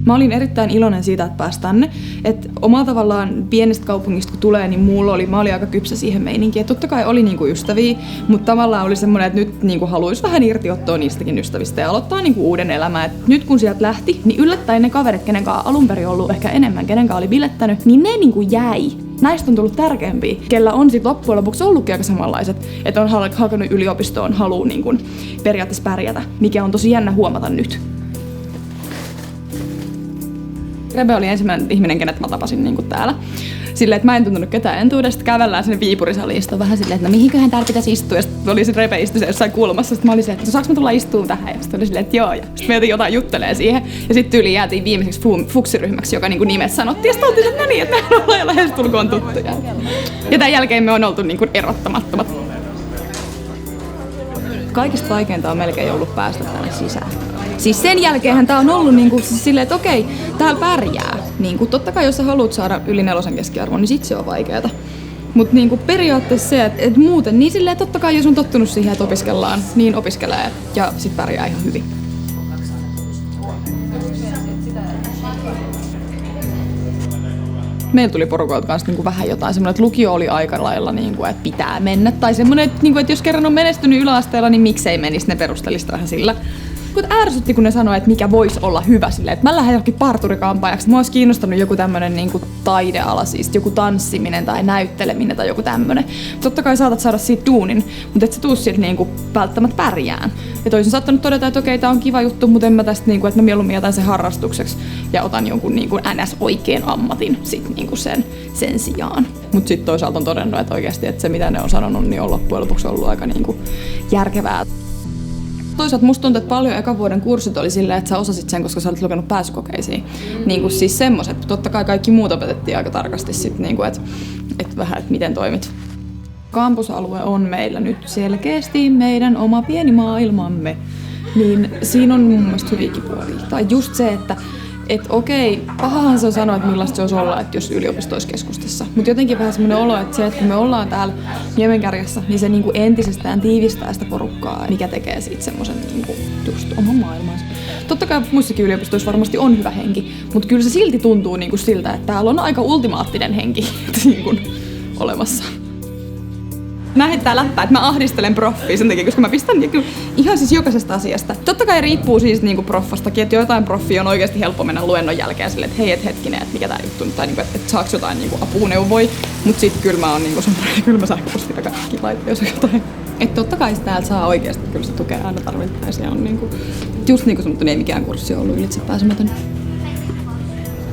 Mä olin erittäin iloinen siitä, että pääsin tänne. Että omalla tavallaan pienestä kaupungista kun tulee, niin mä olin aika kypsä siihen meininkiin. Että totta kai oli niinku ystäviä, mutta tavallaan oli semmoinen, että nyt niinku haluaisi vähän irtiottoa niistäkin ystävistä ja aloittaa niinku uuden elämän. Et nyt kun sieltä lähti, niin yllättäen ne kaverit, kenen kanssa alun perin ollut ehkä enemmän, kenen kanssa oli bilettänyt, niin ne niinku jäi. Näistä on tullut tärkeämpiä, kellä on sit loppujen lopuksi ollutkin aika samanlaiset, että on hakenut yliopistoon, haluu niin kun periaatteessa pärjätä, mikä on tosi jännä huomata nyt. Rebe oli ensimmäinen ihminen, kenet mä tapasin niin täällä. Silleen, että mä en tuntunut ketään entuudesta. Kävellään sinne Viipurisaliin, vähän silleen, että no mihinköhän täällä pitäisi istua. Ja sitten oli se Rebe istui jossain kulmassa. Sitten mä olin silleen, että saanko mä tulla istuun tähän? Ja sitten oli silleen, että joo. Ja sitten me jotain jotain juttelee siihen. Ja sitten tyyliin jäätiin viimeiseksi fuksiryhmäksi, joka niin nimet sanottiin. Ja sitten oltiin, että no niin, että mehän ollaan jo lähestulkoon tuttuja. Ja tämän jälkeen me on oltu niin erottamattomat. Kaikista vaikeinta on melkein ollut päästä tänne sisään. Siis sen jälkeenhän tää on ollut niinku silleen, että okei, täällä pärjää. Niinku, totta kai jos sä haluat saada yli 4 keskiarvon, niin sit se on vaikeeta. Mut niinku periaatteessa se, että muuten, niin silleen totta kai jos on tottunut siihen, että opiskellaan, niin opiskelee ja sit pärjää ihan hyvin. Meillä tuli porukoilta kanssa niinku vähän jotain semmoinen, että lukio oli aika lailla, niinku, että pitää mennä. Tai semmoinen, että, niinku, että jos kerran on menestynyt yläasteella, niin miksei menisi, ne perustelista vähän sillä. Ärsytti, kun ne sanoi, että mikä voisi olla hyvä silleen, että mä lähden johonkin parturikampaajaksi. Mä olisi kiinnostanut joku tämmönen niinku taideala, siis joku tanssiminen tai näytteleminen tai joku tämmönen. Totta kai saatat saada siitä duunin, mutta et sä tuu siitä niinku välttämättä pärjään. Ja toisin saattanut todeta, että okei, tää on kiva juttu, mutta en mä tästä niinku, että mä mieluummin jätän sen harrastukseksi ja otan jonkun niinku NS-oikeen ammatin sit niinku sen sijaan. Mut sit toisaalta on todennut, että oikeasti, että se mitä ne on sanonut, niin on loppujen lopuksi ollut aika niinku järkevää. Toisaalta musta tuntuu, että paljon ekan vuoden kurssit oli silleen, että sä osasit sen, koska sä olit lukenut pääsykokeisiin. Niin kuin siis semmoset. Totta kai kaikki muut opetettiin aika tarkasti sit, niin kuin, että vähän, että miten toimit. Kampusalue on meillä nyt selkeästi meidän oma pieni maailmamme. Niin siinä on mun mielestä hyviäkin puolia. Tai just se, että okei, pahahan se on sanoa, että millaista se olisi olla, että jos yliopisto olisi keskustassa. Mutta jotenkin vähän semmoinen olo, että se, että kun me ollaan täällä Niemenkärjessä, niin se niinku entisestään tiivistää sitä porukkaa, mikä tekee siitä semmoisen niinku just oman maailmansa. Totta kai muissakin yliopistoissa varmasti on hyvä henki, mutta kyllä se silti tuntuu niinku siltä, että täällä on aika ultimaattinen henki niinku olemassa. Mä heittää läppää, että mä ahdistelen proffia sen takia, koska mä pistän ihan siis jokaisesta asiasta. Totta kai riippuu siis niinku proffastakin, että jotain proffia on oikeasti helppo mennä luennon jälkeen silleen, että hei, et hetkinen, että mikä tää juttu nyt, tai niinku, että saaks jotain niinku apuneuvoi. Mut sit kyllä mä oon niinku semmoinen kylmä sähköpostilla kaikki laitteet, jos on jotain. Että totta kai täältä saa oikeasti kyllä se tukea aina tarvittaessa. On niinku, just niinku sanottu, niin ei mikään kurssi ollut ylitse pääsemätön.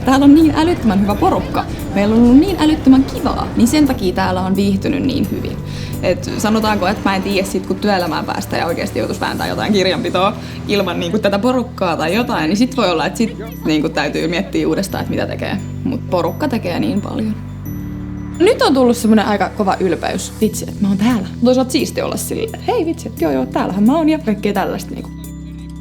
Täällä on niin älyttömän hyvä porukka. Meillä on ollut niin älyttömän kivaa, niin sen takia täällä on viihtynyt niin hyvin. Et sanotaanko, että mä en tiedä sit, kun työelämään päästä ja oikeasti joutuisi vääntää jotain kirjanpitoa ilman niinku tätä porukkaa tai jotain, niin sit voi olla, että sit niinku täytyy miettiä uudestaan, että mitä tekee. Mut porukka tekee niin paljon. Nyt on tullut semmonen aika kova ylpeys. Vitsi, että mä oon täällä. Toisaalta siisti olla silleen, että hei vitsi, että joo, täällähän mä oon ja kaikkea tällaista niinku.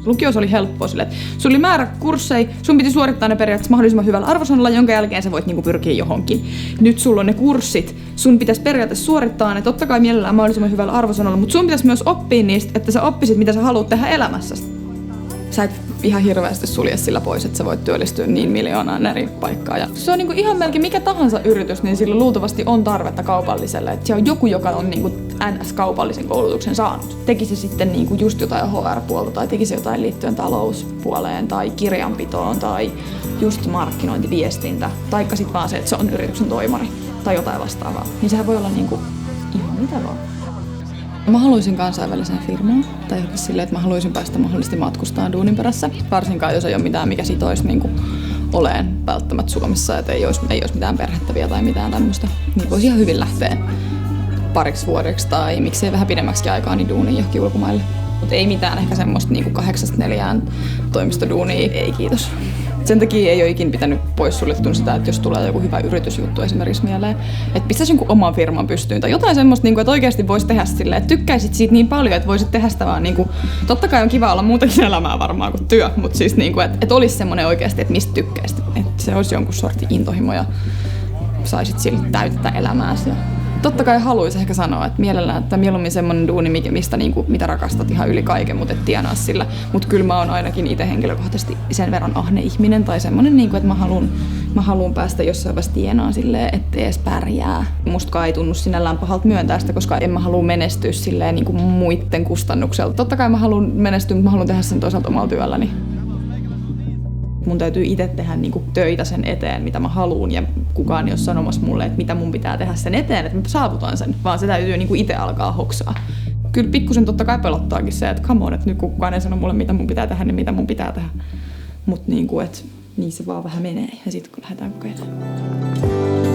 Lukiossa oli helppoa silleen, että sulla oli määrä kursseja, sun piti suorittaa ne periaatteessa mahdollisimman hyvällä arvosanalla, jonka jälkeen sä voit niinku pyrkiä johonkin. Nyt sulla on ne kurssit, sun pitäisi periaatteessa suorittaa ne totta kai mielellään mahdollisimman hyvällä arvosanalla, mutta sun pitäisi myös oppia niistä, että sä oppisit, mitä sä haluat tehdä elämässä. Sä et ihan hirveästi sulje sillä pois, että sä voit työllistyä niin miljoonaan eri paikkaan. Ja se on niinku ihan melkein mikä tahansa yritys, niin sillä luultavasti on tarvetta kaupalliselle. Että se on joku, joka on niinku NS-kaupallisen koulutuksen saanut. Teki se sitten niinku just jotain HR-puolta tai teki se jotain liittyen talouspuoleen tai kirjanpitoon tai just markkinointiviestintä. Taikka sit vaan se, että se on yrityksen toimari tai jotain vastaavaa. Niin sehän voi olla niinku ihan mitä vaan. Mä haluaisin kansainvälisen firmaan, tai johonkin silleen, että mä haluaisin päästä mahdollisesti matkustamaan duunin perässä. Varsinkaan, jos ei ole mitään, mikä sitoisi niin oleen välttämättä Suomessa, että ei olisi mitään perhettä vielä tai mitään tämmöistä. Niin voisi ihan hyvin lähteä pariksi vuodeksi tai miksei vähän pidemmäksikin aikaa niin duuniin johonkin ulkomaille. Mutta ei mitään ehkä semmoista niin 8-4 toimistoduunia, ei kiitos. Sen takia ei ole ikin pitänyt poissuljettuna sitä, että jos tulee joku hyvä yritysjuttu esimerkiksi mieleen, että pistäisi jonkun oman firman pystyyn tai jotain semmoista, että oikeasti voisi tehdä silleen, että tykkäisit siitä niin paljon, että voisit tehdä sitä vaan, totta kai on kiva olla muutakin elämää varmaan kuin työ, mutta siis että olisi semmoinen oikeasti, että mistä tykkäisit, että se olisi jonkun sortin intohimo ja saisit sillä täyttää elämääsi. Totta kai haluaisi ehkä sanoa, että mielellään, että mieluummin semmoinen duuni, mistä, niin kuin, mitä rakastat ihan yli kaiken, mutta et tienaa sillä. Mutta kyllä mä oon ainakin itse henkilökohtaisesti sen verran ahne ihminen tai semmoinen, niin kuin, että mä haluan päästä jossain vaiheessa tienaan silleen, ettei edes pärjää. Mustakaan ei tunnu sinällään pahalta myöntää sitä, koska en mä halua menestyä silleen niin kuin muiden kustannuksella. Totta kai mä haluan menestyä, mutta mä haluan tehdä sen toisaalta omalla työlläni. Mun täytyy itse tehdä niinku töitä sen eteen, mitä mä haluun, ja kukaan ei ole sanomassa mulle, että mitä mun pitää tehdä sen eteen, että mä saavutan sen, vaan se täytyy niinku itse alkaa hoksaa. Kyllä pikkusen totta kai pelottaakin se, että come on, että nyt kukaan ei sano mulle, mitä mun pitää tehdä, niin mitä mun pitää tehdä. Mutta niinku, niin se vaan vähän menee, ja sitten kun lähdetään kokeilemaan.